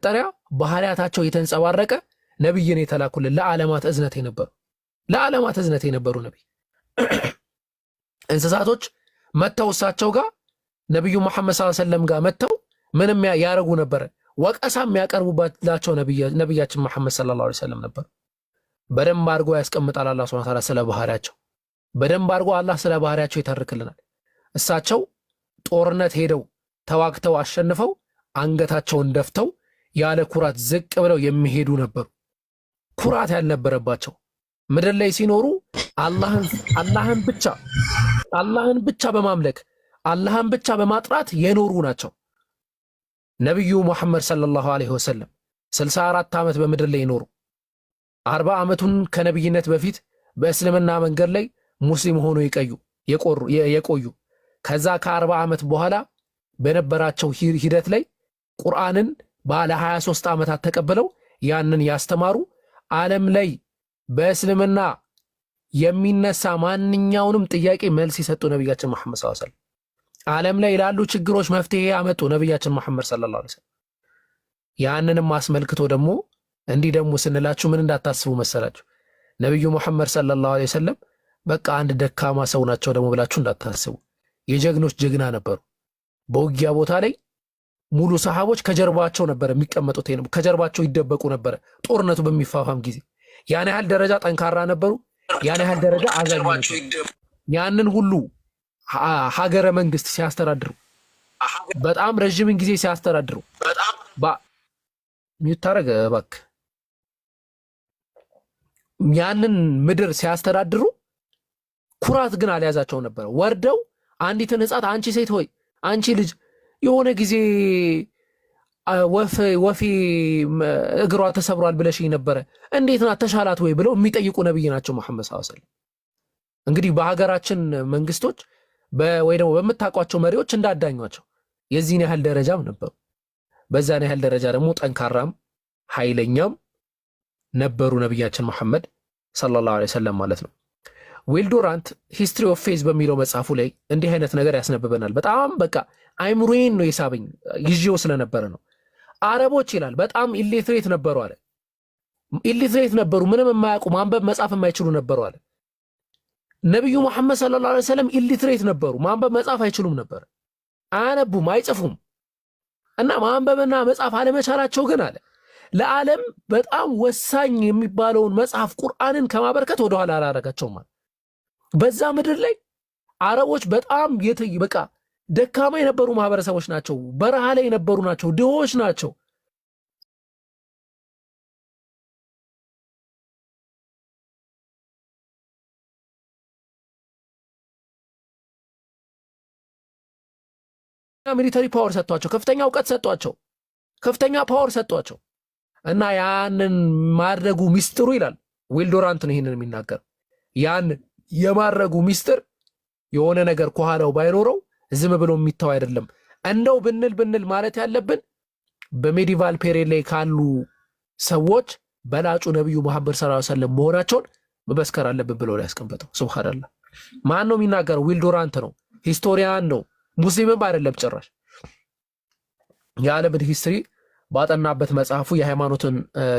ጠሪያ ባህሪያታቸው የተንጸባረቀ ነብይን የተላኩልን ለዓለማት እዝነት የነበሩ ነብይ እንስሳቶች መተው እሳቸው ጋር ነብዩ መሐመድ ሰለላሁ ዐለይሂ ወሰለም ጋር መተው ምንም ያረጉ ነበር ወቀሳ የሚያቀርቡባቸው ነብያችን መሐመድ ሰለላሁ ዐለይሂ ወሰለም ነበር በደንብ አድርጎ ያስቀምጣል አላህ ሱብሓነሁ ወተዓላ ስለ ባህሪያቸው በደንብ አድርጎ አላህ ስለ ባህሪያቸው ይተርክልናል እሳቸው ጦርነት ሄደው ተዋግተው አሸንፈው አንገታቸውን ደፍተው ያለ ኩራት ዝቅ ብለው የሚሄዱ ነበሩ ኩራት ያልነበረባቸው ምድር ላይ ሲኖሩ አላህን ብቻ በማምለክ አላህን ብቻ በማጥራት የኖሩ ናቸው ነብዩ መሐመድ ሰለላሁ ዐለይሂ ወሰለም 64 ዓመት በምድር ላይ ይኖሩ 40 ዓመቱን ከነብይነት በፊት በእስልምና መንገድ ላይ ሙስሊም ሆኖ የቆዩ ከዛ ከ40 ዓመት በኋላ በነበራቸው ሂደት ላይ ቁርአንን ባለ 23 ዓመታት ተቀበለው ያንን ያስተማሩ ዓለም ላይ በእስልምና የሚነሳ ማንኛውንም ጥያቄ መልስ ይሰጡ ነብያችን መሐመድ ሰለላሁ ዐለይሂ ወሰለም ዓለም ላይ ያሉ ችግሮች መፍትሄ ያመጡ ነብያችን መሐመድ ሰለላሁ ዐለይሂ ወሰለም ያንንም አስመልክቶ ደግሞ እንዲህ ደግሞ ስንላችሁ ምን እንዳታስቡ መሰላችሁ ነብዩ መሐመድ ሰለላሁ ዐለይሂ ወሰለም በቃ አንድ ደካማ ሰው ናቸው ደግሞ ብላችሁ እንዳታስቡ የጀግኖች ጀግና ነበሩ በውጊያ ቦታ ላይ ሙሉ ሰሃቦች ከጀርባቸው ነበር የሚቀመጡት ከጀርባቸው ይደበቁ ነበር ጦርነቱ በሚፋፋም ጊዜ ያን ያህል ደረጃ ጠንካራ ነበሩ ያን ያህል ደረጃ አዛኝ ነበሩ ያንን ሁሉ ሀገረ መንግስት ሲያስተዳድሩ በጣም ረጅም ጊዜ ሲያስተዳድሩ ሚታረገ ባክ ያንን ምድር ሲያስተዳድሩ ኩራት ግን አልያዛቸው ነበር ወርደው አንዲትን ህፃት አንቺ ሴት ሆይ አንቺ ልጅ የሆነ ጊዜ ወፊ እግሯ ተሰብሯል ብለሽኝ ነበር እንዴት ናት ተሻላት ወይ ብለው የሚጠይቁ ነብይ ናቸው መሐመድ ሰለላሁ ዐለይሂ ወሰለም እንግዲህ በሀገራችን መንግስቶች ወይ ደግሞ በመታቋቸው መሪዎች እንዳዳኟቸው የዚህን ያህል ደረጃም ነበሩ በዛን ያህል ደረጃ ደግሞ ጠንካራም ኃይለኛም ነበሩ ነብያችን መሐመድ ሰለላሁ ዐለይሂ ወሰለም ማለት ነው ዊል ዱራንት ሂስትሪ ኦፍ ፌዝ በሚለው መጽሐፉ ላይ እንዲህ አይነት ነገር ያስነብበናል በጣም በቃ አይምሮዬን ነው የሳበኝ ይዤው ስለነበረ ነው አረቦች ይላል በጣም ኢሊትሬት ነበሩ አለ ኢሊትሬት ነበሩ ምንም የማያውቁ ማንበብ መጻፍ የማይችሉ ነበሩ አለ ነብዩ መሐመድ ሰለላሁ ዐለይሂ ወሰለም ኢሊትሬት ነበሩ ማንበብ መጻፍ አይችሉም ነበር አያነቡም አይጽፉም እና ማንበብና መጻፍ አለመቻላቸው ግን አለ ለዓለም በጣም ወሳኝ የሚባለውን መጽሐፍ ቁርአንን ከማበርከት ወደ ኋላ አላረጋቸውም ማለት በዛ ምድር ላይ አረቦች በጣም በቃ ደካማ የነበሩ ማህበረሰቦች ናቸው በረሃ ላይ የነበሩ ናቸው ድሆች ናቸው ሚሊተሪ ፓወር ሰጥቷቸው ከፍተኛ ዕውቀት ሰጥቷቸው ከፍተኛ ፓወር ሰጥቷቸው እና ያንን ማድረጉ ሚስጥሩ ይላል ዊል ዱራንት ነው ይሄንን የሚናገር ያን የማድረጉ ሚስጥር የሆነ ነገር ከኋላው ባይኖረው ዝም ብሎ የሚታው አይደለም እንደው ብንል ማለት ያለብን በሜዲቫል ፔሪየድ ላይ ካሉ ሰዎች በላጩ ነብዩ መሐመድ ሰለላሁ ዐለይሂ ወሰለም መሆናቸውን መመስከር አለብን ብሎ ያስቀምጠው ሱብሃንአላህ ማን ነው የሚናገረው ዊል ዱራንት ነው ሂስቶሪያን ነው ሙስሊምም አይደለም ጭራሽ የዓለምን ሂስትሪ ባጠናበት መጽሐፉ የሃይማኖትን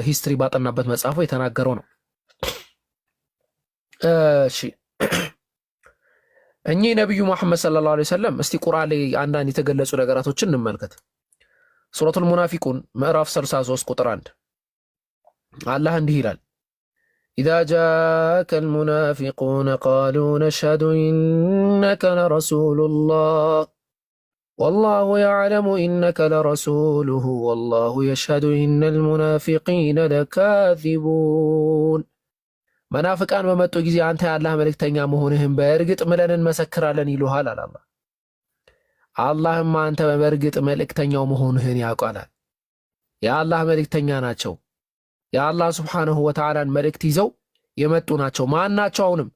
ሂስትሪ ባጠናበት መጽሐፉ የተናገረው ነው እሺ እኚህ ነብዩ መሐመድ ሰለላሁ ዐለይሂ ወሰለም እስቲ ቁርአን ላይ አንዳንድ የተገለጹ ነገራቶችን እንመልከት ሱረቱል ሙናፊቁን ምዕራፍ 63 ቁጥር 1 አላህ እንዲህ ይላል إذا جاءك المنافقون قالوا نشهد إنك لرسول الله والله يعلم إنك لرسوله والله يشهد إن المنافقين لكاذبون منافقان በመጡ ጊዜ አንተ ያላህ መልእክተኛ መሆንህን በእርግጥ ምለን እንመሰክራለን ይሉሃል አለ አላህ አላህም አንተ በእርግጥ መልእክተኛው መሆንህን ያውቃል የአላህ መልእክተኛ ናቸው የአላህ ሱብሓነሁ ወተዓላን መልእክት ይዘው የመጡ ናቸው ማን ናቸው አሁንም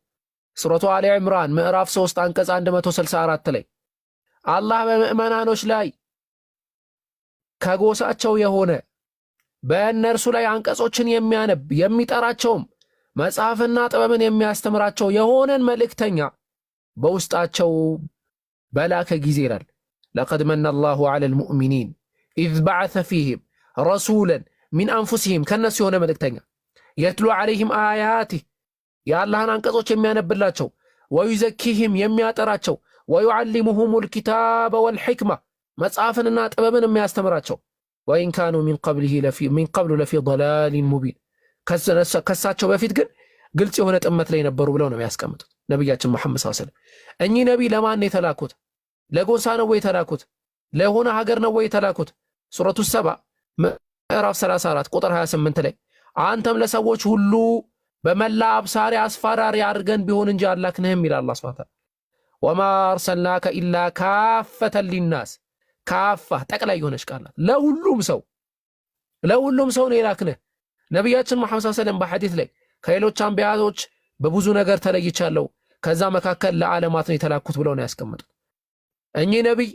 ሱረቱ አሊ ኢምራን ምዕራፍ 3 አንቀጽ 164 ላይ አላህ በምእመናኖች ላይ ከጎሳቸው የሆነ በእነርሱ ላይ አንቀጾችን የሚያነብ የሚጠራቸውም መጽሐፍና ጥበብን የሚያስተምራቸው የሆነን መልእክተኛ በውስጣቸው በላከ ጊዜ ይላል لقد من الله على المؤمنين إذ بعث فيهم ረሱለን ሚን አንፉሲሂም ከነሱ የሆነ መልእክተኛ የትሉ ዐለይሂም አያቲህ የአላህን አንቀጾች የሚያነብላቸው ወዩዘኪሂም የሚያጠራቸው ወዩዓሊሙሁሙል ኪታበ ወልሕክማ መጽሐፍንና ጥበብን የሚያስተምራቸው ወኢን ካኑ ሚን ቀብሉ ለፊ ضላሊን ሙቢን ከሳቸው በፊት ግን ግልጽ የሆነ ጥመት ላይ ነበሩ ብለው ነው የሚያስቀምጡት ነቢያችን መሐመድ ሰለላሁ ዐለይሂ ወሰለም። እኚህ ነቢይ ለማን ነው የተላኩት? ለጎሳ ነው ወይ የተላኩት? ለሆነ ሀገር ነው ወይ የተላኩት? ሱረቱ ሰባ ምዕራፍ 34 ቁጥር 28 ላይ አንተም ለሰዎች ሁሉ በመላ አብሳሪ አስፈራሪ አድርገን ቢሆን እንጂ አላክንህም ይላል አላህ ሱብሓነሁ ወተዓላ። ወማ አርሰልናከ ኢላ ካፈተን ሊናስ ካፋ ጠቅላይ የሆነች ቃል ናት። ለሁሉም ሰው ነው የላክንህ። ነቢያችን መሐመድ ሰለላሁ ዐለይሂ ወሰለም በሐዲስ ላይ ከሌሎች አንቢያቶች በብዙ ነገር ተለይቻለሁ፣ ከዛ መካከል ለዓለማት ነው የተላኩት ብለው ነው ያስቀምጡት። እኚህ ነቢይ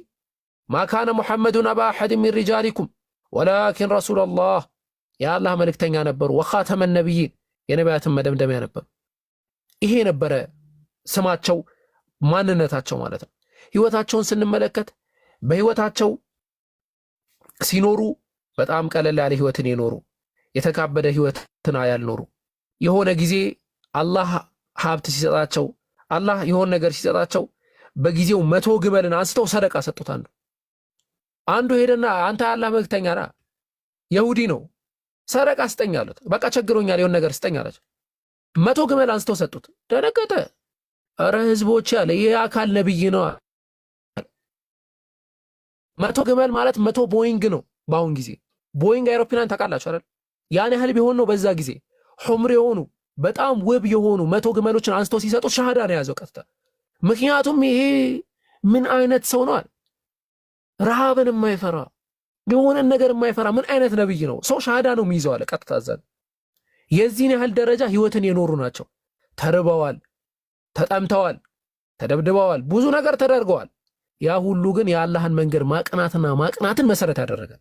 ማካነ ሙሐመዱን አባ አሐድ ሚን ሪጃሊኩም ወላኪን ረሱለላህ የአላህ መልእክተኛ ነበሩ። ወኻተመ ነቢይን የነቢያትን መደምደሚያ ነበሩ። ይሄ ነበረ ስማቸው፣ ማንነታቸው ማለት ነው። ህይወታቸውን ስንመለከት በህይወታቸው ሲኖሩ በጣም ቀለል ያለ ህይወትን የኖሩ የተካበደ ህይወትን ያልኖሩ የሆነ ጊዜ አላህ ሀብት ሲሰጣቸው አላህ የሆነ ነገር ሲሰጣቸው በጊዜው 100 ግመልን አንስተው ሰደቃ ሰጡት። አንዱ ሄደና አንተ ያላህ መልእክተኛ ነህ ይሁዲ ነው ሰደቃ ስጠኝ አሉት። በቃ ቸግሮኛል የሆነ ነገር ስጠኝ አላቸው። 100 ግመል አንስተው ሰጡት። ደነገጠ። ኧረ ህዝቦች ያለ ይሄ አካል ነብይ ነው። 100 ግመል ማለት 100 ቦይንግ ነው። በአሁን ጊዜ ቦይንግ አይሮፕላን ታውቃላችሁ አይደል? ያን ያህል ቢሆን ነው በዛ ጊዜ ሑምር የሆኑ በጣም ውብ የሆኑ 100 ግመሎችን አንስተው ሲሰጡት ሻሃዳ ነው የያዘው ቀጥታ። ምክንያቱም ይሄ ምን አይነት ሰው ነው? ረሃብን የማይፈራ የሆነን ነገር የማይፈራ ምን አይነት ነብይ ነው? ሰው ሻሃዳ ነው የሚይዘው አለ ቀጥታ ዘን። የዚህን ያህል ደረጃ ህይወትን የኖሩ ናቸው። ተርበዋል፣ ተጠምተዋል፣ ተደብድበዋል፣ ብዙ ነገር ተደርገዋል። ያ ሁሉ ግን የአላህን መንገድ ማቅናትን መሰረት ያደረገ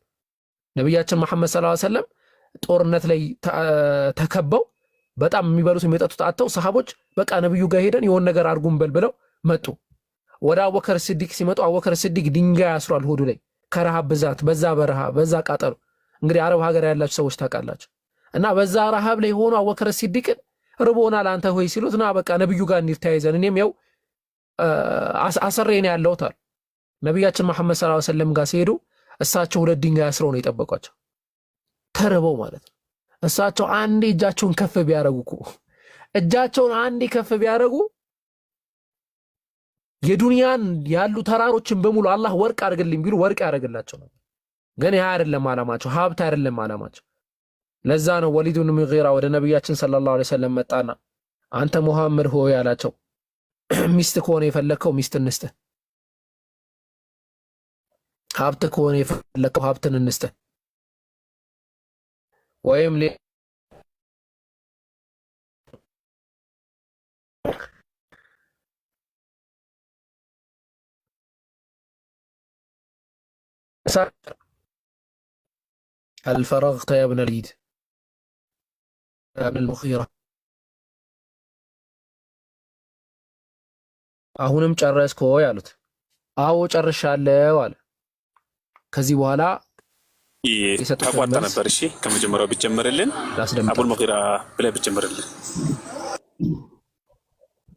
ነብያችን መሐመድ ሰለላሁ ዐለይሂ ወሰለም ጦርነት ላይ ተከበው በጣም የሚበሉት የሚጠጡት አጥተው ሰሃቦች በቃ ነብዩ ጋር ሄደን የሆነ ነገር አድርጉን በልብለው መጡ። ወደ አቡበከር ሲዲቅ ሲመጡ አቡበከር ሲዲቅ ድንጋይ ያስሯል ሆዱ ላይ ከረሃብ ብዛት፣ በዛ በረሃ በዛ ቃጠሎ። እንግዲህ አረብ ሀገር ያላችሁ ሰዎች ታውቃላችሁ። እና በዛ ረሃብ ላይ ሆኖ አቡበከር ሲዲቅን ርቦናል አንተ ሆይ ሲሉት ና በቃ ነብዩ ጋር እንተያይዘን እኔም ያው አሰሬን ያለውት አሉ። ነብያችን መሐመድ ሰለላሁ ዐለይሂ ወሰለም ጋር ሲሄዱ እሳቸው 2 ድንጋይ አስረው ነው የጠበቋቸው ተርበው ማለት ነው። እሳቸው አንዴ እጃቸውን ከፍ ቢያረጉ እጃቸውን አንዴ ከፍ ቢያረጉ የዱንያን ያሉ ተራሮችን በሙሉ አላህ ወርቅ አድርግልኝ ቢሉ ወርቅ ያደርግላቸው ነበር። ግን ያ አይደለም አላማቸው፣ ሀብት አይደለም አላማቸው። ለዛ ነው ወሊድ ብን ሙጊራ ወደ ነብያችን ሰለላሁ ዐለይሂ ወሰለም መጣና አንተ ሙሐመድ ሆይ አላቸው፣ ሚስት ከሆነ የፈለከው ሚስት እንስጥህ፣ ሀብት ከሆነ የፈለከው ሀብትን እንስጥህ ወይም هل فرغت يا ابن الوليد يا ابن المغيرة አሁንም ጨረስኩ ያሉት። አዎ ጨርሻለሁ አለ። ከዚህ በኋላ ታቋጣ ነበር። እሺ ከመጀመሪያው ቢጨመርልን አቡል ሙጊራ ብለህ ቢጨመርልን።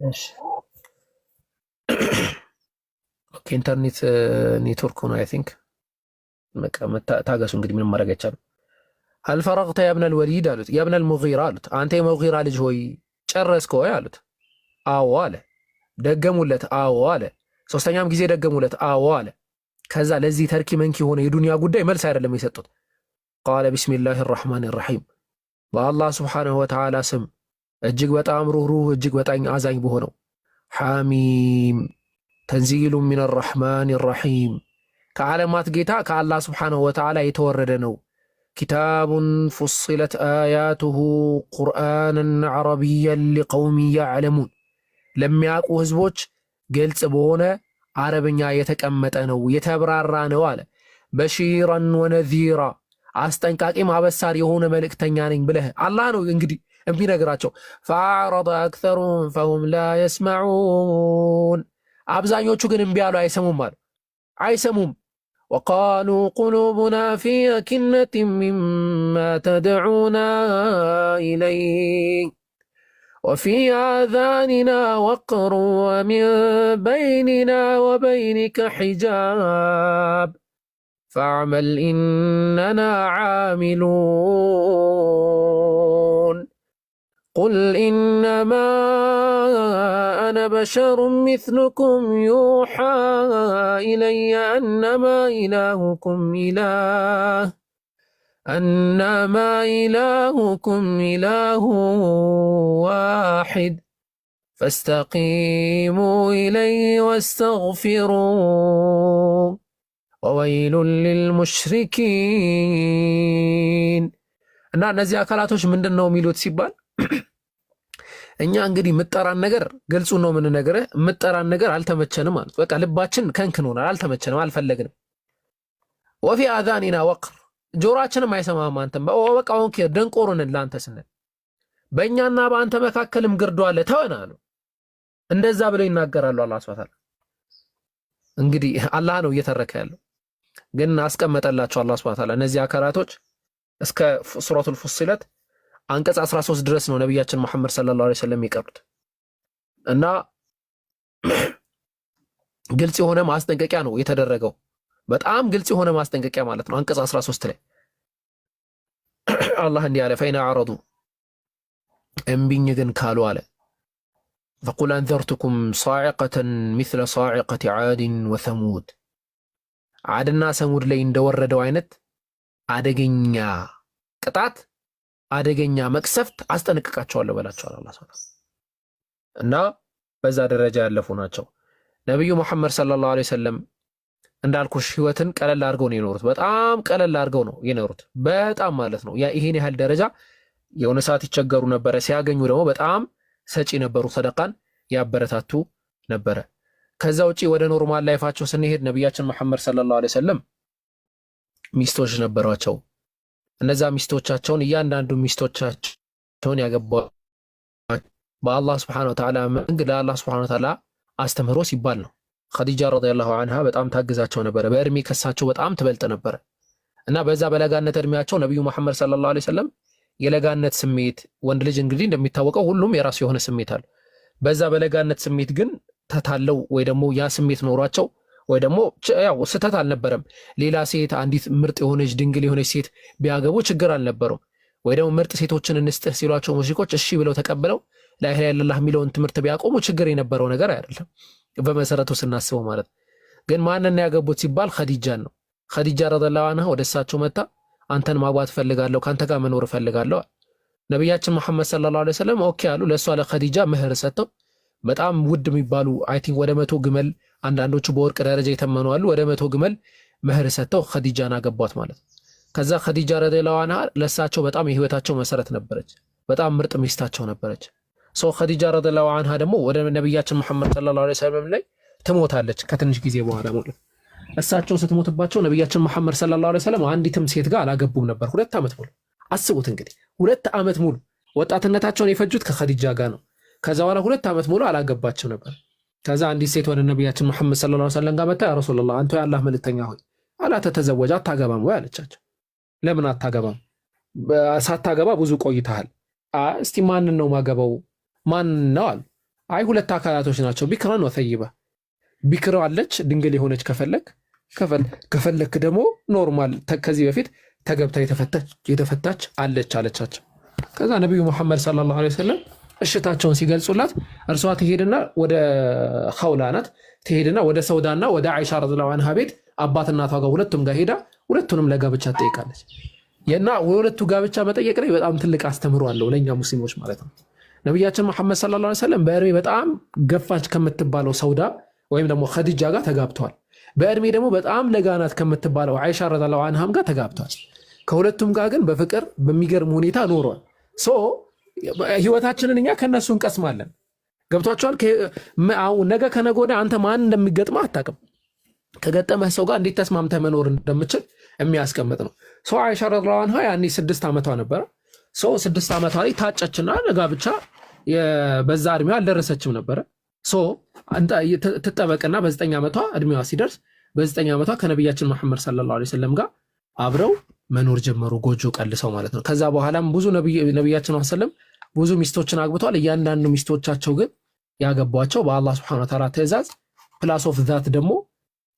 እሺ ኦኬ። ኢንተርኔት ኔትወርክ ነው አይ ቲንክ። ታገሱ እንግዲህ ምንም ማድረግ አይቻልም። هل فرغت يا ابن الوليد አሉት። يا ابن المغيرة አሉት። አንተ የሙጊራ ልጅ ሆይ ጨረስኩ አሉት። አዎ አለ። ደገሙለት። አዎ አለ። ሶስተኛም ጊዜ ደገሙለት። አዎ አለ። ከዛ ለዚህ ተርኪ መንኪ ሆነ የዱንያ ጉዳይ መልስ አይደለም የሰጡት። ቃለ ቢስሚላሂ ራህማኒ ራሂም በአላህ ስብሓነሁ ወተዓላ ስም እጅግ በጣም ሩህሩህ እጅግ በጣም አዛኝ በሆነው ሐሚም ተንዚሉ ሚን ራህማኒ ራሂም ከዓለማት ጌታ ከአላህ ስብሓነሁ ወተዓላ የተወረደ ነው። ኪታቡን ፉሲለት አያቱሁ ቁርአንን ዐረቢያን ሊቀውሚ ያዕለሙን ለሚያውቁ ህዝቦች ግልጽ በሆነ አረብኛ የተቀመጠ ነው የተብራራ ነው አለ። በሺራን ወነዚራ አስጠንቃቂም አበሳሪ የሆነ መልእክተኛ ነኝ ብለህ አላህ ነው እንግዲህ የሚነግራቸው። ፈአዕረደ አክሰሩሁም ፈሁም ላ የስመዑን አብዛኞቹ ግን እምቢ አሉ አይሰሙም አሉ። አይሰሙም። وقالوا قلوبنا في أكنة مما تدعونا إليه وفي آذاننا وقر ومن بيننا وبينك حجاب فاعمل إننا عاملون قل إنما أنا بشر مثلكم يوحى إلي أنما إلهكم إله واحد فاستقيموا إليه واستغفروه وويل للمشركين እና እነዚህ አካላቶች ምንድነው የሚሉት ሲባል እኛ እንግዲህ ምጠራን ነገር ግልጹ ነው ምን ነገር ምጠራን ነገር አልተመቸንም ማለት በቃ ልባችን ከንክኖናል አልተመቸንም አልፈለግንም ወፊ አዛኒና ወቅር ጆሮአችንም አይሰማም አንተም በቃ ኦኬ ደንቆሮን ላንተ ስንል በእኛና በአንተ መካከልም ግርዶ አለ ተወናሉ እንደዛ ብለው ይናገራሉ አላህ Subhanahu እንግዲህ አላህ ነው እየተረከ ያለው ግን አስቀመጠላቸው አላህ Subhanahu እነዚህ አካላቶች እስከ ሱረቱል ፉሲለት አንቀጽ 13 ድረስ ነው ነብያችን መሐመድ ሰለላሁ ዐለይሂ ወሰለም የቀሩት እና ግልጽ የሆነ ማስጠንቀቂያ ነው የተደረገው በጣም ግልጽ የሆነ ማስጠንቀቂያ ማለት ነው አንቀጽ 13 ላይ አላህ እንዲህ አለ ፈይና አረዱ እምቢኝ ግን ካሉ አለ فقل أنذرتكم صاعقة مثل صاعقة عاد وثمود عادنا ثمود ላይ እንደወረደው አይነት አደገኛ ቅጣት አደገኛ መቅሰፍት አስጠነቅቃቸዋለሁ በላቸዋል አላህ Subhanahu እና በዛ ደረጃ ያለፉ ናቸው ነብዩ መሐመድ ሰለላሁ ዐለይሂ ወሰለም እንዳልኩሽ ህይወትን ቀለል አድርገው ነው የኖሩት በጣም ቀለል አድርገው ነው የኖሩት በጣም ማለት ነው ያ ይሄን ያህል ደረጃ የሆነ ሰዓት ይቸገሩ ነበር ሲያገኙ ደግሞ በጣም ሰጪ ነበሩ ሰደቃን ያበረታቱ ነበር ከዛ ውጪ ወደ ኖርማል ላይፋቸው ስንሄድ ነብያችን መሐመድ ሰለላሁ ዐለይሂ ወሰለም ሚስቶች ነበሯቸው እነዛ ሚስቶቻቸውን እያንዳንዱ ሚስቶቻቸውን ያገባው በአላህ Subhanahu Wa Ta'ala መንገድ ለአላህ Subhanahu Wa Ta'ala አስተምሮ ሲባል ነው ኸዲጃ ረዲየላሁ ዐንሃ በጣም ታግዛቸው ነበር በእድሜ ከሳቸው በጣም ትበልጥ ነበር እና በዛ በለጋነት እድሜያቸው ነብዩ መሐመድ ሰለላሁ ዐለይሂ ወሰለም የለጋነት ስሜት ወንድ ልጅ እንግዲህ እንደሚታወቀው ሁሉም የራሱ የሆነ ስሜት አለ በዛ በለጋነት ስሜት ግን ተታለው ወይ ደግሞ ያ ስሜት ኖሯቸው ወይ ደግሞ ያው ስተት አልነበረም ሌላ ሴት አንዲት ምርጥ የሆነች ድንግል የሆነች ሴት ቢያገቡ ችግር አልነበረው ወይ ደግሞ ምርጥ ሴቶችን እንስጥህ ሲሏቸው ሙሽሪኮች እሺ ብለው ተቀበለው ላኢላሃ ኢላላህ የሚለውን ትምህርት ቢያቆሙ ችግር የነበረው ነገር አይደለም በመሰረቱ ስናስበው ማለት ግን ማንንም ያገቡት ሲባል ኸዲጃን ነው ኸዲጃ ረዲየላሁ ዐንሃ ወደሳቸው መጣ አንተን ማግባት ፈልጋለሁ ካንተ ጋር መኖር ፈልጋለሁ ነብያችን መሐመድ ሰለላሁ ዐለይሂ ወሰለም ኦኬ አሉ ለሷ ለኸዲጃ መህር ሰጥተው በጣም ውድ የሚባሉ አይ ቲንክ ወደ 100 ግመል አንዳንዶቹ በወርቅ ደረጃ የተመኑ አሉ ወደ 100 ግመል መህር ሰጥተው ኸዲጃን አገቧት ማለት ከዛ ኸዲጃ ረዲየላሁ ዐንሃ ለሳቸው በጣም የህይወታቸው መሰረት ነበረች በጣም ምርጥ ሚስታቸው ነበረች ሶ ኸዲጃ ረዲየላሁ ዐንሃ ደግሞ ወደ ነብያችን መሐመድ ሰለላሁ ዐለይሂ ወሰለም ላይ ትሞታለች ከትንሽ ጊዜ በኋላ ማለት እሳቸው ስትሞትባቸው ነብያችን መሐመድ ሰለላሁ ዐለይሂ ወሰለም አንዲትም ሴት ጋር አላገቡም ነበር 2 ዓመት ሙሉ አስቡት እንግዲህ 2 ዓመት ሙሉ ወጣትነታቸውን የፈጁት ከኸዲጃ ጋር ነው ከዛ በኋላ 2 ዓመት ሙሉ አላገባቸው ነበር ከዛ አንዲት ሴት ወደ ነብያችን መሐመድ ሰለላሁ ዐለይሂ ወሰለም ጋር መጣ ያ ረሱላህ አንተ የአላህ መልእክተኛ ሆይ አላ ተተዘወጀ አታገባም ወይ አለቻቸው ለምን አታገባም ሳታገባ ብዙ ቆይተሃል እስቲ ማን ነው ማገባው ማን ነው አሉ አይ 2 አካላቶች ናቸው ቢክራን ወሰይባ ቢክራ አለች ድንግል የሆነች ከፈለክ ደግሞ ኖርማል ከዚህ በፊት ተገብታ የተፈታች አለቻቸው ከዛ ነብዩ መሐመድ ሰለላሁ ዐለይሂ ወሰለም እሽታቸውን ሲገልጹላት እርሷ ትሄድና ወደ ኸውላናት ትሄድና ወደ ሰውዳና ወደ አይሻ ረዲየላሁ ዐንሃ ቤት አባትና እናቷ ጋር ሁለቱም ጋር ሄዳ ሁለቱንም ለጋብቻ ትጠይቃለች የና ሁለቱ ጋብቻ መጠየቅ ላይ በጣም ትልቅ አስተምሮ አለው ለኛ ሙስሊሞች ማለት ነው ነብያችን መሐመድ ሰለላሁ ዐለይሂ ወሰለም በእድሜ በጣም ገፋች ከምትባለው ሰውዳ ወይም ደግሞ ኸዲጃ ጋር ተጋብተዋል በእድሜ ደግሞ በጣም ለጋናት ከምትባለው አይሻ ረዲየላሁ ዐንሃም ጋር ተጋብተዋል ከሁለቱም ጋር ግን በፍቅር በሚገርም ሁኔታ ኖሯል ሶ ህይወታችንን እኛ ከነሱ እንቀስማለን ገብቷቸዋል አሁን ነገ ከነገ ወዲያ አንተ ማን እንደሚገጥማ አታውቅም ከገጠመህ ሰው ጋር እንዴት ተስማምተህ መኖር እንደምችል የሚያስቀምጥ ነው ሶ አይሻ ረዲየላሁ ዐንሃ ያኔ 6 ዓመቷ ነበር ሶ 6 ዓመቷ ላይ ታጨችና ለጋብቻ በዛ እድሜዋ አልደረሰችም ነበር ሶ አንተ ትጠበቅና በ9 ዓመቷ እድሜዋ ሲደርስ በ9 ዓመቷ ከነብያችን መሐመድ ሰለላሁ ዐለይሂ ወሰለም ጋር አብረው መኖር ጀመሩ ጎጆ ቀልሰው ማለት ነው። ከዛ በኋላም ብዙ ነብያችን ሰለላሁ ብዙ ሚስቶችን አግብተዋል። እያንዳንዱ ሚስቶቻቸው ግን ያገቧቸው በአላህ Subhanahu Wa Ta'ala ትእዛዝ ፕላስ ኦፍ ዛት ደግሞ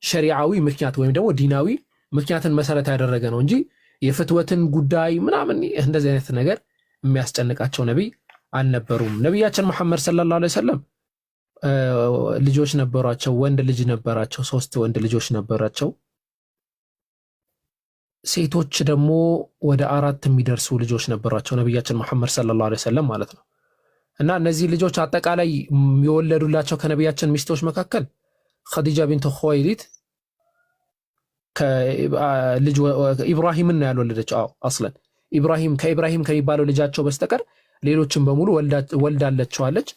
ሸሪዓዊ ምክንያት ወይም ደግሞ ዲናዊ ምክንያትን መሰረት ያደረገ ነው እንጂ የፍትወትን ጉዳይ ምናምን እንደዚህ አይነት ነገር የሚያስጨንቃቸው ነብይ አልነበሩም። ነብያችን መሐመድ ሰለላሁ ዐለይሂ ወሰለም ልጆች ነበሯቸው። ወንድ ልጅ ነበራቸው፣ 3 ወንድ ልጆች ነበራቸው። ሴቶች ደግሞ ወደ 4 የሚደርሱ ልጆች ነበሯቸው ነብያችን መሐመድ ሰለላሁ ዐለይሂ ወሰለም ማለት ነው። እና እነዚህ ልጆች አጠቃላይ የወለዱላቸው ከነብያችን ሚስቶች መካከል ኸዲጃ ቢንት ኹወይሊድ ከልጅ ኢብራሂምን ነው ያልወለደችው። አስለን ከኢብራሂም ከሚባለው ልጃቸው በስተቀር ሌሎችን በሙሉ ወልዳለችዋለች።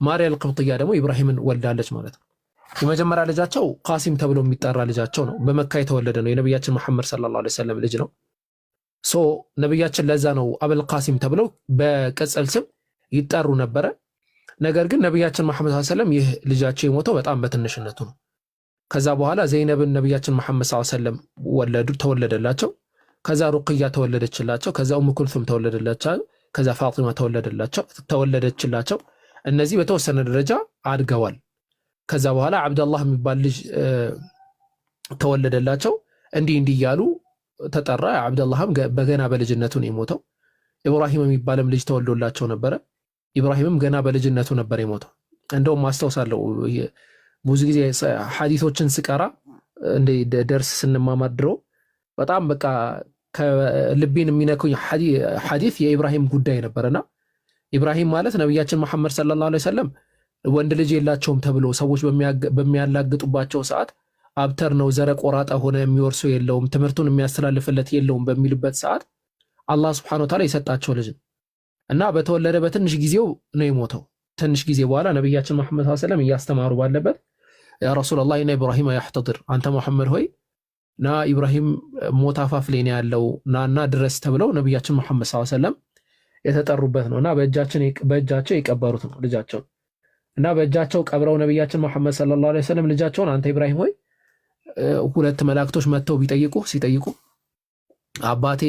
ማርያ አልቅብጥያ ደግሞ ኢብራሂምን ወልዳለች ማለት ነው። የመጀመሪያ ልጃቸው ቃሲም ተብሎ የሚጠራ ልጃቸው ነው። በመካ የተወለደ ነው። የነብያችን መሐመድ ሰለላሁ ዐለይሂ ወሰለም ልጅ ነው። ነብያችን ለዛ ነው አብል ቃሲም ተብለው በቅጽል ስም ይጠሩ ነበረ። ነገር ግን ነብያችን መሐመድ ሰለላሁ ዐለይሂ ወሰለም ይህ ልጃቸው የሞተው በጣም በትንሽነቱ ነው። ከዛ በኋላ ዘይነብን ነብያችን መሐመድ ሰለላሁ ዐለይሂ ወሰለም ተወለደላቸው። ከዛ ሩቅያ ተወለደችላቸው። ከዛ ኡም ኩልሱም ተወለደላቸው። ከዛ ፋጢማ ተወለደችላቸው። እነዚህ በተወሰነ ደረጃ አድገዋል። ከዛ በኋላ አብደላህ የሚባል ልጅ ተወለደላቸው። እንዲህ እያሉ ተጠራ። አብደላህም በገና በልጅነቱ ነው የሞተው። ኢብራሂም የሚባልም ልጅ ተወልዶላቸው ነበረ። ኢብራሂምም ገና በልጅነቱ ነበር የሞተው። እንደውም ማስታውሳለሁ ብዙ ጊዜ ሐዲሶችን ስቀራ እንደ ደርስ ስንማማር ድሮ በጣም በቃ ከልቤን የሚነኩኝ ሐዲስ የኢብራሂም ጉዳይ ነበርና ኢብራሂም ማለት ነብያችን መሐመድ ሰለላሁ ዐለይሂ ወሰለም ወንድ ልጅ የላቸውም ተብሎ ሰዎች በሚያላግጡባቸው ሰዓት አብተር ነው ዘረ ቆራጣ ሆነ የሚወርሰው የለውም ትምህርቱን የሚያስተላልፍለት የለውም በሚልበት ሰዓት አላህ Subhanahu Wa Ta'ala የሰጣቸው ልጅ እና በተወለደ በትንሽ ጊዜው ነው የሞተው። ትንሽ ጊዜ በኋላ ነብያችን መሐመድ ሰለላሁ ዐለይሂ ወሰለም እያስተማሩ ባለበት ያ ረሱላህ ኢነ ኢብራሂም ያህተድር አንተ መሐመድ ሆይ ና ኢብራሂም ሞት አፋፍ ላይ ነው ያለው ናና ድረስ ተብለው ነብያችን መሐመድ ሰለላሁ ዐለይሂ ወሰለም የተጠሩበት ነውና በእጃቸው የቀበሩት ነው ልጃቸው እና በእጃቸው ቀብረው ነብያችን መሐመድ ሰለላሁ ዐለይሂ ወሰለም ልጃቸውን አንተ ኢብራሂም ሆይ 2 መላእክቶች መጥተው ሲጠይቁ አባቴ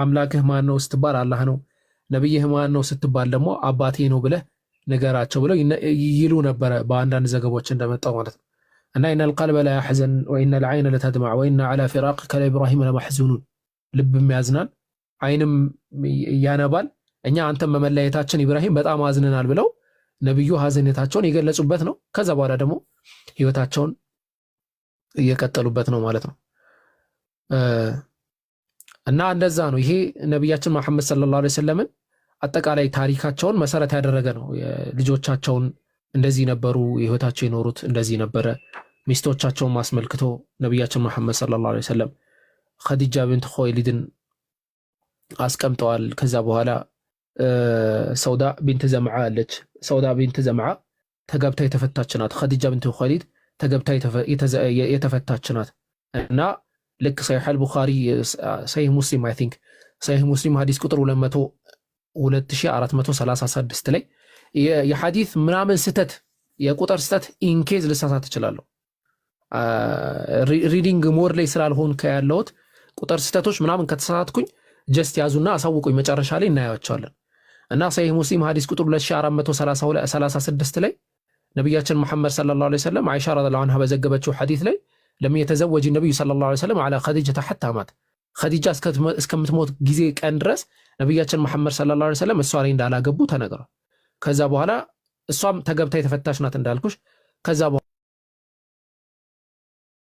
አምላክህ ማን ነው ስትባል አላህ ነው፣ ነብይህ ማን ነው ስትባል ደግሞ አባቴ ነው ብለህ ነገራቸው ብለው ይሉ ነበር በአንዳንድ ዘገቦች እንደመጣው ማለት ነው። እና ኢነል ቀልበ ላ ያሕዘን ወኢነል ዐይነ ለተድመዕ ወኢነ ዐላ ፊራቅከ ለኢብራሂም ለመሕዙኑን ልብም ያዝናል አይንም ያነባል እኛ አንተም በመለየታችን ኢብራሂም በጣም አዝነናል ብለው ነብዩ ሐዘኔታቸውን የገለጹበት ነው። ከዛ በኋላ ደግሞ ህይወታቸውን እየቀጠሉበት ነው ማለት ነው። እና እንደዛ ነው። ይሄ ነብያችን መሐመድ ሰለላሁ ዐለይሂ ወሰለም አጠቃላይ ታሪካቸውን መሰረት ያደረገ ነው። ልጆቻቸውን እንደዚህ ነበሩ ህይወታቸው የኖሩት እንደዚህ ነበረ። ሚስቶቻቸውን ማስመልክቶ ነብያችን መሐመድ ሰለላሁ ዐለይሂ ወሰለም ኸዲጃ ቢንት ኹወይሊድን አስቀምጠዋል። ከዛ በኋላ ሰውዳ ቢንት ዘምዓ አለች። ሰውዳ ቢንት ዘምዓ ተገብታ የተፈታች ናት። ኸዲጃ ቢንት ኹወይሊድ ተገብታ የተፈታች ናት እና ልክ ሰሒህ አልቡኻሪ ሰሒህ ሙስሊም አይ ቲንክ ሰሒህ ሙስሊም ሐዲስ ቁጥር 2436 ላይ የሐዲስ ምናምን ስተት የቁጥር ስተት ኢንኬዝ ልሳሳት እችላለሁ ሪዲንግ ሞር ላይ ስላልሆን ከያለሁት ቁጥር ስተቶች ምናምን ከተሳሳትኩኝ ጀስት ያዙና አሳውቁኝ መጨረሻ ላይ እናያቸዋለን። እና ሰሒህ ሙስሊም ሐዲስ ቁጥር 2436 ላይ ነብያችን መሐመድ ሰለላሁ ዐለይሂ ወሰለም አይሻ ረዲየላሁ ዐንሃ በዘገበችው ሐዲስ ላይ ለምን የተዘወጂ ነብዩ ሰለላሁ ዐለይሂ ወሰለም على خديجة حتى مات خديجة እስከምትሞት ጊዜ ቀን ድረስ ነብያችን መሐመድ ሰለላሁ ዐለይሂ ወሰለም እሷ ላይ እንዳላገቡ ተነግሯል። ከዛ በኋላ እሷም ተገብታ የተፈታች ናት እንዳልኩሽ። ከዛ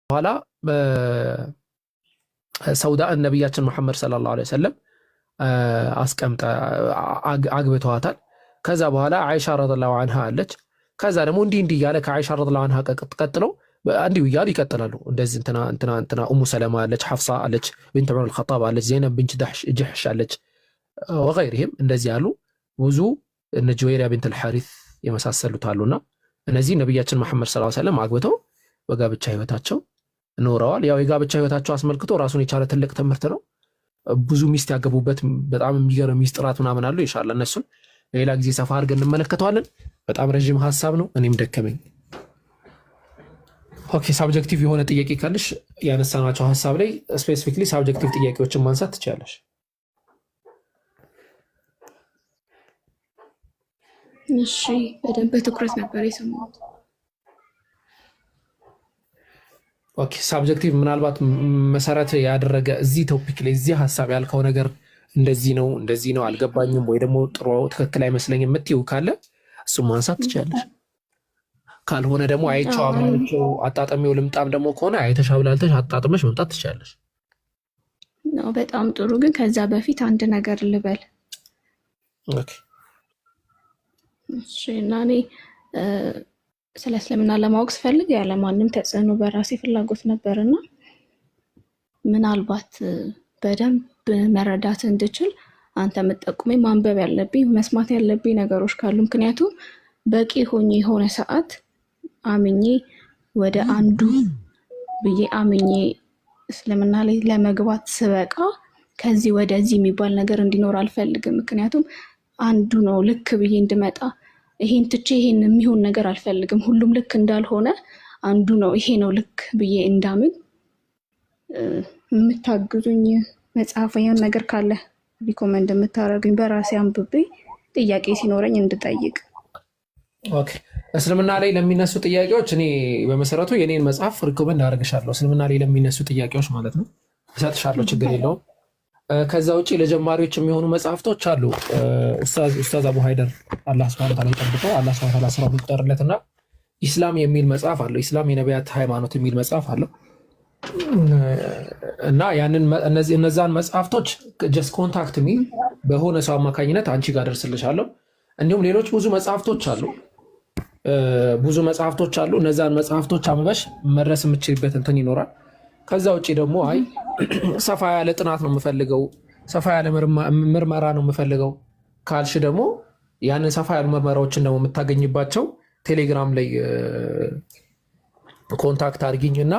በኋላ ሰውዳ ነብያችን መሐመድ ሰለላሁ ዐለይሂ ወሰለም አስቀምጣ አግብተዋታል። ከዛ በኋላ አይሻ ረዲየላሁ ዐንሃ አለች። ከዛ ደግሞ እንዲህ ያለ ከአይሻ ረዲየላሁ ዐንሃ ቀጥሎ እንዲሁ እያሉ ይቀጥላሉ። እንደዚህ እንትና ኡሙ ሰለማ አለች፣ ሐፍሳ አለች፣ ቢንት ዑመር አልኸጣብ አለች፣ ዘይነብ ቢንት ጀሕሽ አለች ወገይሪህም እንደዚህ ያሉ ብዙ እነ ጁወይሪያ ቢንት አልሐሪስ የመሳሰሉት አሉና እነዚህ ነብያችን መሐመድ ሰለላሁ ዐለይሂ ወሰለም አግብተው በጋብቻ ህይወታቸው ኖረዋል። ያው የጋብቻ ህይወታቸው አስመልክቶ ራሱን የቻለ ትልቅ ትምህርት ነው። ብዙ ሚስት ያገቡበት በጣም የሚገርም ሚስጥራት ምናምን አሉ። ኢንሻአላህ እነሱን ሌላ ጊዜ ሰፋ አድርገን እንመለከተዋለን። በጣም ረጅም ሐሳብ ነው፣ እኔም ደከመኝ። ኦኬ ሳብጀክቲቭ የሆነ ጥያቄ ካለሽ ያነሳናቸው ሐሳብ ላይ ስፔሲፊክሊ ሳብጀክቲቭ ጥያቄዎችን ማንሳት ትችላለሽ። እሺ በደንብ ትኩረት ነበር የሰማሁት። ኦኬ ሳብጀክቲቭ ምናልባት መሰረት ያደረገ እዚህ ቶፒክ ላይ እዚህ ሐሳብ ያልከው ነገር እንደዚህ ነው አልገባኝም ወይ ደግሞ ጥሩ ትክክል አይመስለኝም የምትይው ካለ እሱም ማንሳት ትችላለሽ። ካልሆነ ደግሞ አይቼው አብራቸው አጣጣሚው ልምጣም ደግሞ ከሆነ አይተሽ አብላልተሽ አጣጥመሽ መምጣት ትችላለሽ። ነው በጣም ጥሩ። ግን ከዛ በፊት አንድ ነገር ልበል። ኦኬ እሺ እና እኔ ስለ እስልምና ለማወቅ ስፈልግ ያለ ማንም ተጽዕኖ በራሴ ፍላጎት ነበርና ምናልባት በደንብ መረዳት እንድችል አንተ የምትጠቁመኝ ማንበብ ያለብኝ መስማት ያለብኝ ነገሮች ካሉ ምክንያቱም በቂ ሆኜ የሆነ ሰዓት አምኜ ወደ አንዱ ብዬ አምኜ እስልምና ላይ ለመግባት ስበቃ ከዚህ ወደዚህ የሚባል ነገር እንዲኖር አልፈልግም። ምክንያቱም አንዱ ነው ልክ ብዬ እንድመጣ ይሄን ትቼ ይሄን የሚሆን ነገር አልፈልግም። ሁሉም ልክ እንዳልሆነ አንዱ ነው ይሄ ነው ልክ ብዬ እንዳምን የምታግዙኝ መጽሐፍ የሆነ ነገር ካለ ሪኮመንድ የምታደርጉኝ በራሴ አንብቤ ጥያቄ ሲኖረኝ እንድጠይቅ። ኦኬ እስልምና ላይ ለሚነሱ ጥያቄዎች እኔ በመሰረቱ የኔን መጽሐፍ ሪኮመንድ አደርግሻለሁ። እስልምና ላይ ለሚነሱ ጥያቄዎች ማለት ነው እሰጥሻለሁ፣ ችግር የለውም። ከዛ ውጪ ለጀማሪዎች የሚሆኑ መጽሐፍቶች አሉ። ኡስታዝ አቡ ሃይደር አላህ ሱብሃነሁ ወተዓላ ይጠብቀው፣ አላህ ሱብሃነሁ ወተዓላ ስራው ይጠርለትና ኢስላም የሚል መጽሐፍ አለው። ኢስላም የነቢያት ሃይማኖት የሚል መጽሐፍ አለው እና እነዛን መጽሐፍቶች ጀስት ኮንታክት ሚ በሆነ ሰው አማካኝነት አንቺ ጋር ደርስልሻለሁ። እንዲሁም ሌሎች ብዙ መጽሐፍቶች አሉ። እነዛን መጽሐፍቶች አንበሽ መድረስ የምችልበት እንትን ይኖራል። ከዛ ውጭ ደግሞ አይ ሰፋ ያለ ጥናት ነው የምፈልገው፣ ሰፋ ያለ ምርመራ ነው የምፈልገው ካልሽ ደግሞ ያንን ሰፋ ያሉ ምርመራዎችን ደግሞ የምታገኝባቸው ቴሌግራም ላይ ኮንታክት አድርጊኝና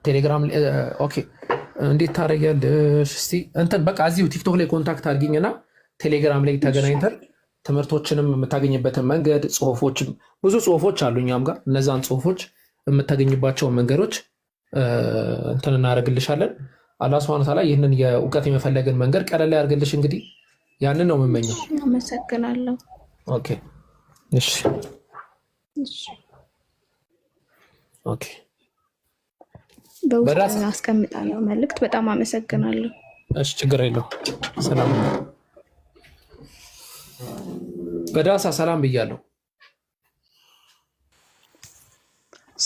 ቴሌግራም ኦኬ እንዴት ታደርጊያለሽ? እስቲ እንትን በቃ እዚሁ ቲክቶክ ላይ ኮንታክት አድርጊኝና ቴሌግራም ላይ ተገናኝተን ትምህርቶችንም የምታገኝበትን መንገድ ጽሁፎችም ብዙ ጽሁፎች አሉ እኛም ጋር እነዛን ጽሁፎች የምታገኝባቸውን መንገዶች እንትን እናደርግልሻለን። አላህ ሱብሃነሁ ወተዓላ ይህንን የእውቀት የመፈለግን መንገድ ቀለል ላይ ያድርግልሽ። እንግዲህ ያንን ነው የምመኘው። አመሰግናለሁ። ኦኬ እሺ ኦኬ በውስጥ አስቀምጣለሁ መልእክት። በጣም አመሰግናለሁ። እሺ ችግር የለውም። ሰላም በዳሳ ሰላም ብያለሁ።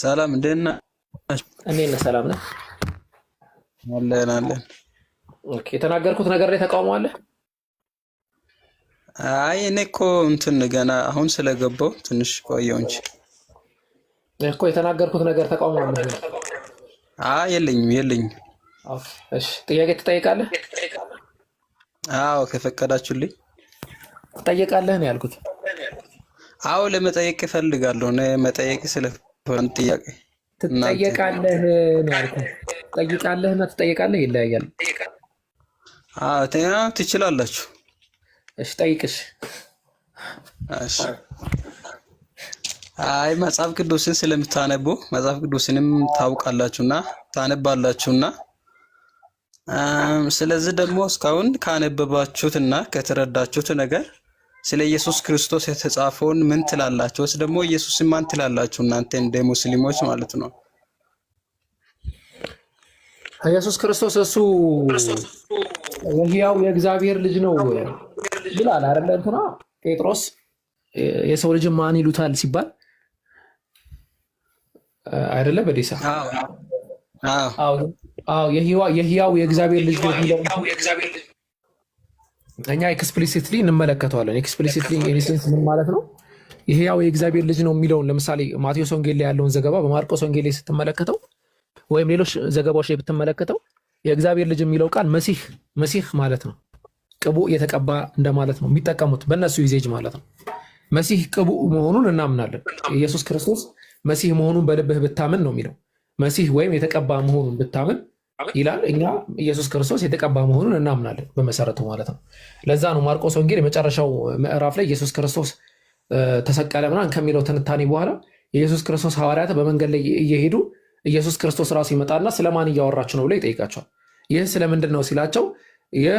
ሰላም እንደና እኔና ሰላም ነህ? አለን። ኦኬ የተናገርኩት ነገር ላይ ተቃውሞ አለ? አይ እኔ እኮ እንትን ገና አሁን ስለገባው ትንሽ ቆየው እንጂ እኮ የተናገርኩት ነገር ተቃውሞ አለ? አይ የለኝም። ኦኬ እሺ ጥያቄ ትጠይቃለህ? አዎ ከፈቀዳችሁልኝ ትጠይቃለህ ነው ያልኩት። አዎ ለመጠየቅ እፈልጋለሁ። እኔ መጠየቅ ስለፈን ጥያቄ ትጠይቃለህ ነው ያልኩት። ትጠይቃለህና ትጠይቃለህ ይለያያል። አዎ ትችላላችሁ። እሺ ጠይቅሽ። እሺ አይ መጽሐፍ ቅዱስን ስለምታነቡ መጽሐፍ ቅዱስንም ታውቃላችሁና ታነባላችሁና ስለዚህ ደግሞ እስካሁን ካነበባችሁትና ከተረዳችሁት ነገር ስለ ኢየሱስ ክርስቶስ የተጻፈውን ምን ትላላችሁ? ወይስ ደግሞ ኢየሱስን ማን ትላላችሁ እናንተ እንደ ሙስሊሞች ማለት ነው? ኢየሱስ ክርስቶስ እሱ የሕያው የእግዚአብሔር ልጅ ነው ይላል አይደለ? እንትና ጴጥሮስ የሰው ልጅ ማን ይሉታል ሲባል አይደለ? በዴሳ አዎ የሕያው የእግዚአብሔር ልጅ ነው የሚለው እኛ ኤክስፕሊሲትሊ እንመለከተዋለን። ኤክስፕሊሲትሊ ኢንሴንስ ምን ማለት ነው? የሕያው የእግዚአብሔር ልጅ ነው የሚለውን ለምሳሌ ማቴዎስ ወንጌል ላይ ያለውን ዘገባ በማርቆስ ወንጌል ላይ ስትመለከተው ወይም ሌሎች ዘገባዎች ላይ ብትመለከተው የእግዚአብሔር ልጅ የሚለው ቃል መሲህ ማለት ነው። ቅቡዕ የተቀባ እንደማለት ነው የሚጠቀሙት በእነሱ ዩዜጅ ማለት ነው። መሲህ ቅቡዕ መሆኑን እናምናለን። ኢየሱስ ክርስቶስ መሲህ መሆኑን በልብህ ብታምን ነው የሚለው። መሲህ ወይም የተቀባ መሆኑን ብታምን ይላል። እኛ ኢየሱስ ክርስቶስ የተቀባ መሆኑን እናምናለን በመሰረቱ ማለት ነው። ለዛ ነው ማርቆስ ወንጌል የመጨረሻው ምዕራፍ ላይ ኢየሱስ ክርስቶስ ተሰቀለ ምናምን ከሚለው ትንታኔ በኋላ የኢየሱስ ክርስቶስ ሐዋርያት በመንገድ ላይ እየሄዱ ኢየሱስ ክርስቶስ ራሱ ይመጣና ስለማን እያወራችሁ ነው ብሎ ይጠይቃቸዋል። ይህ ስለምንድን ነው ሲላቸው ይህ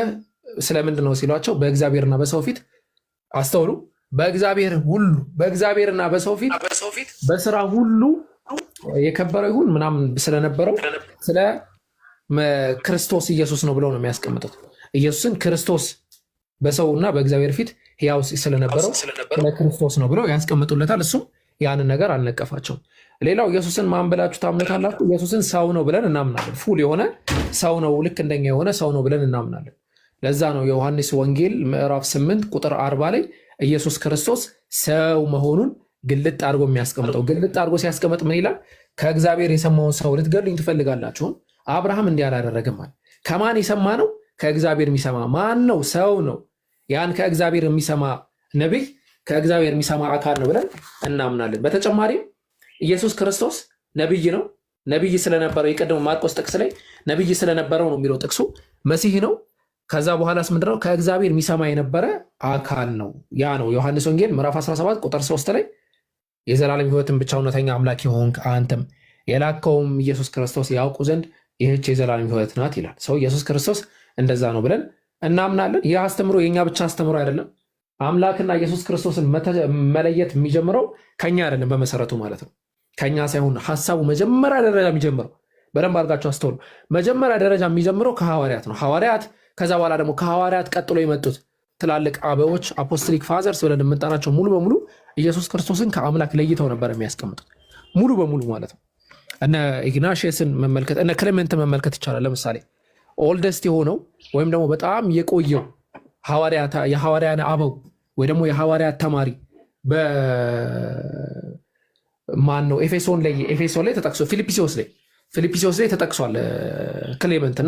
ስለምንድን ነው ሲሏቸው በእግዚአብሔርና በሰው ፊት አስተውሉ፣ በእግዚአብሔርና በሰው ፊት በስራ ሁሉ የከበረ ይሁን ምናምን ስለነበረው ስለ ክርስቶስ ኢየሱስ ነው ብለው ነው የሚያስቀምጡት። ኢየሱስን ክርስቶስ በሰውና በእግዚአብሔር ፊት ሕያው ስለነበረው ስለ ክርስቶስ ነው ብለው ያስቀምጡለታል። እሱም ያንን ነገር አልነቀፋቸውም። ሌላው ኢየሱስን ማን ብላችሁ ታምኑታላችሁ? ኢየሱስን ሰው ነው ብለን እናምናለን። ፉል የሆነ ሰው ነው፣ ልክ እንደኛ የሆነ ሰው ነው ብለን እናምናለን። ለዛ ነው የዮሐንስ ወንጌል ምዕራፍ 8 ቁጥር 40 ላይ ኢየሱስ ክርስቶስ ሰው መሆኑን ግልጥ አድርጎ የሚያስቀምጠው። ግልጥ አድርጎ ሲያስቀምጥ ምን ይላል? ከእግዚአብሔር የሰማውን ሰው ልትገሉኝ ትፈልጋላችሁን? አብርሃም እንዲህ አላደረገም አለ። ከማን የሰማ ነው? ከእግዚአብሔር የሚሰማ ማን ነው? ሰው ነው። ያን ከእግዚአብሔር የሚሰማ ነቢይ ከእግዚአብሔር የሚሰማ አካል ነው ብለን እናምናለን። በተጨማሪም ኢየሱስ ክርስቶስ ነቢይ ነው። ነቢይ ስለነበረው የቀደሙ ማርቆስ ጥቅስ ላይ ነቢይ ስለነበረው ነው የሚለው ጥቅሱ። መሲህ ነው። ከዛ በኋላስ ምንድነው? ከእግዚአብሔር የሚሰማ የነበረ አካል ነው። ያ ነው ዮሐንስ ወንጌል ምዕራፍ 17 ቁጥር 3 ላይ የዘላለም ሕይወትን ብቻ እውነተኛ አምላክ የሆንክ አንተም የላከውም ኢየሱስ ክርስቶስ ያውቁ ዘንድ ይህች የዘላለም ሕይወት ናት ይላል። ሰው ኢየሱስ ክርስቶስ እንደዛ ነው ብለን እናምናለን። ይህ አስተምሮ የኛ ብቻ አስተምሮ አይደለም። አምላክና ኢየሱስ ክርስቶስን መለየት የሚጀምረው ከኛ አይደለም፣ በመሰረቱ ማለት ነው። ከኛ ሳይሆን ሐሳቡ መጀመሪያ ደረጃ የሚጀምረው በደንብ አድርጋችሁ አስተውሉ። መጀመሪያ ደረጃ የሚጀምረው ከሐዋርያት ነው። ሐዋርያት ከዛ በኋላ ደግሞ ከሐዋርያት ቀጥሎ የመጡት ትላልቅ አበዎች አፖስቶሊክ ፋዘርስ ብለን የምንጠራቸው ሙሉ በሙሉ ኢየሱስ ክርስቶስን ከአምላክ ለይተው ነበር የሚያስቀምጡት ሙሉ በሙሉ ማለት ነው። እነ ኢግናሽየስን መመልከት፣ እነ ክሌመንትን መመልከት ይቻላል። ለምሳሌ ኦልደስት የሆነው ወይም ደግሞ በጣም የቆየው የሐዋርያን አበው ወይ ደግሞ የሐዋርያት ተማሪ በማን ነው? ኤፌሶን ላይ ተጠቅሶ ፊልጵስዩስ ላይ ተጠቅሷል ክሌመንት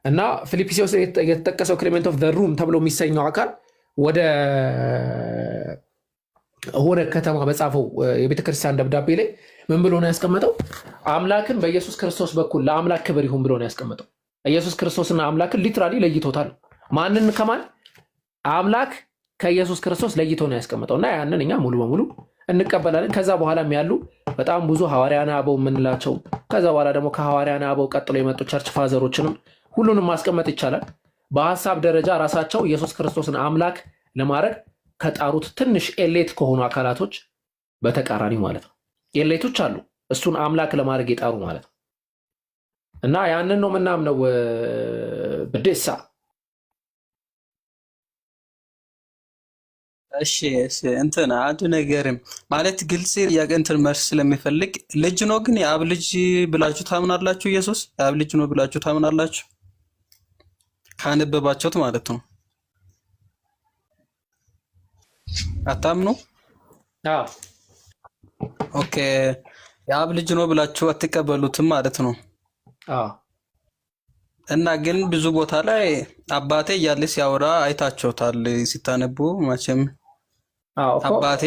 እና ፊልጵስዩስ ላይ የተጠቀሰው ክሌመንት ኦፍ ዘ ሩም ተብሎ የሚሰኘው አካል ወደ ሆነ ከተማ በጻፈው የቤተክርስቲያን ደብዳቤ ላይ ምን ብሎ ነው ያስቀመጠው? አምላክን በኢየሱስ ክርስቶስ በኩል ለአምላክ ክብር ይሁን ብሎ ነው ያስቀመጠው። ኢየሱስ ክርስቶስና አምላክን ሊትራሊ ለይቶታል። ማንን ከማን? አምላክ ከኢየሱስ ክርስቶስ ለይቶ ነው ያስቀመጠው እና ያንን እኛ ሙሉ በሙሉ እንቀበላለን። ከዛ በኋላም ያሉ በጣም ብዙ ሐዋርያነ አበው የምንላቸው ከዛ በኋላ ደግሞ ከሐዋርያነ አበው ቀጥሎ የመጡ ቸርች ፋዘሮችንም ሁሉንም ማስቀመጥ ይቻላል። በሐሳብ ደረጃ ራሳቸው ኢየሱስ ክርስቶስን አምላክ ለማድረግ ከጣሩት ትንሽ ኤሌት ከሆኑ አካላቶች በተቃራኒ ማለት ነው። ኤሌቶች አሉ እሱን አምላክ ለማድረግ የጣሩ ማለት ነው እና ያንን ነው ምናምነው ብደሳ። እሺ እንትን አንድ ነገርም ማለት ግልጽ ያገንትን መልስ ስለሚፈልግ ልጅ ነው ግን የአብ ልጅ ብላችሁ ታምናላችሁ? ኢየሱስ የአብ ልጅ ነው ብላችሁ ታምናላችሁ? ካነበባችሁት ማለት ነው። አታምኑ? አዎ። ኦኬ የአብ ልጅ ነው ብላችሁ አትቀበሉትም ማለት ነው። አዎ። እና ግን ብዙ ቦታ ላይ አባቴ እያለ ሲያወራ አይታችሁታል ሲታነቡ መቼም። አባቴ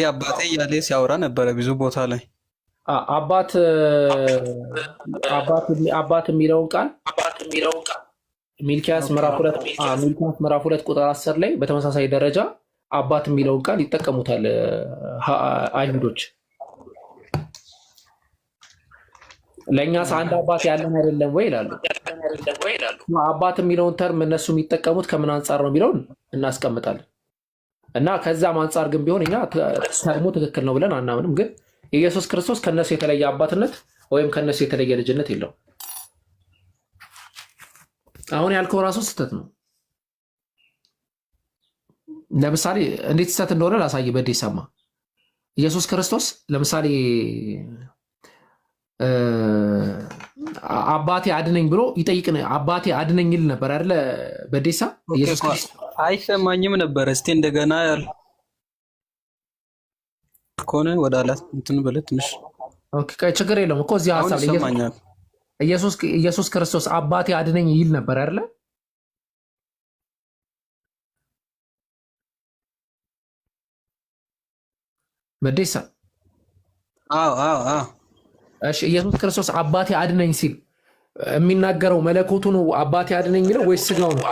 እያለ ሲያወራ ነበረ ብዙ ቦታ ላይ። አባት የሚለውን ቃል ሚልኪያስ ምዕራፍ 2 ቁጥር 10 ላይ በተመሳሳይ ደረጃ አባት የሚለውን ቃል ይጠቀሙታል አይሁዶች። ለእኛስ አንድ አባት ያለን አይደለም ወይ ይላሉ። አባት የሚለውን ተርም እነሱ የሚጠቀሙት ከምን አንጻር ነው የሚለውን እናስቀምጣለን እና ከዛም አንጻር ግን ቢሆን እኛ ተርሙ ትክክል ነው ብለን አናምንም። ግን ኢየሱስ ክርስቶስ ከነሱ የተለየ አባትነት ወይም ከነሱ የተለየ ልጅነት የለውም። አሁን ያልከው ራሱ ስህተት ነው። ለምሳሌ እንዴት ስህተት እንደሆነ ላሳይ። በዴ ሰማ ኢየሱስ ክርስቶስ ለምሳሌ አባቴ አድነኝ ብሎ ይጠይቅ፣ አባቴ አድነኝ ይል ነበር አይደለ? በዴሳ ኢየሱስ ክርስቶስ አይሰማኝም ነበር። እስቲ እንደገና ያል ኮነ ወደ አላት እንትን ብለህ ትንሽ ኦኬ፣ ችግር የለውም እኮ እዚህ ሐሳብ ኢየሱስ ክርስቶስ አባቴ አድነኝ ይል ነበር አይደለ? በዴሳ አዎ። እሺ ኢየሱስ ክርስቶስ አባቴ አድነኝ ሲል የሚናገረው መለኮቱ ነው አባቴ አድነኝ የሚለው ወይስ ስጋው ነው?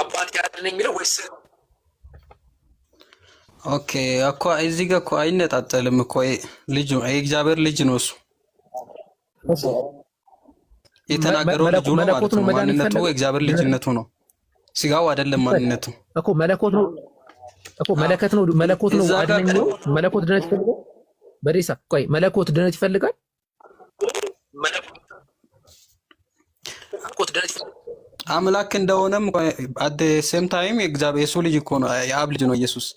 ኦኬ እኮ እዚህ ጋር እኮ አይነጣጠልም እኮ ልጁ የእግዚአብሔር ልጅ ነው እሱ። የተናገረው ልጁ ነው ማለት ነው። ማንነቱ እግዚአብሔር ልጅነቱ ነው፣ ስጋው አይደለም ማንነቱ እኮ መለኮት ነው እኮ መለኮት ነው አድነኝ። መለኮት ድነት ይፈልጋል። በሬሳ ቆይ መለኮት ድነት ይፈልጋል። አምላክ እንደሆነም አት ሴም ታይም የእግዚአብሔር የሱ ልጅ እኮ ነው፣ የአብ ልጅ ነው ኢየሱስ።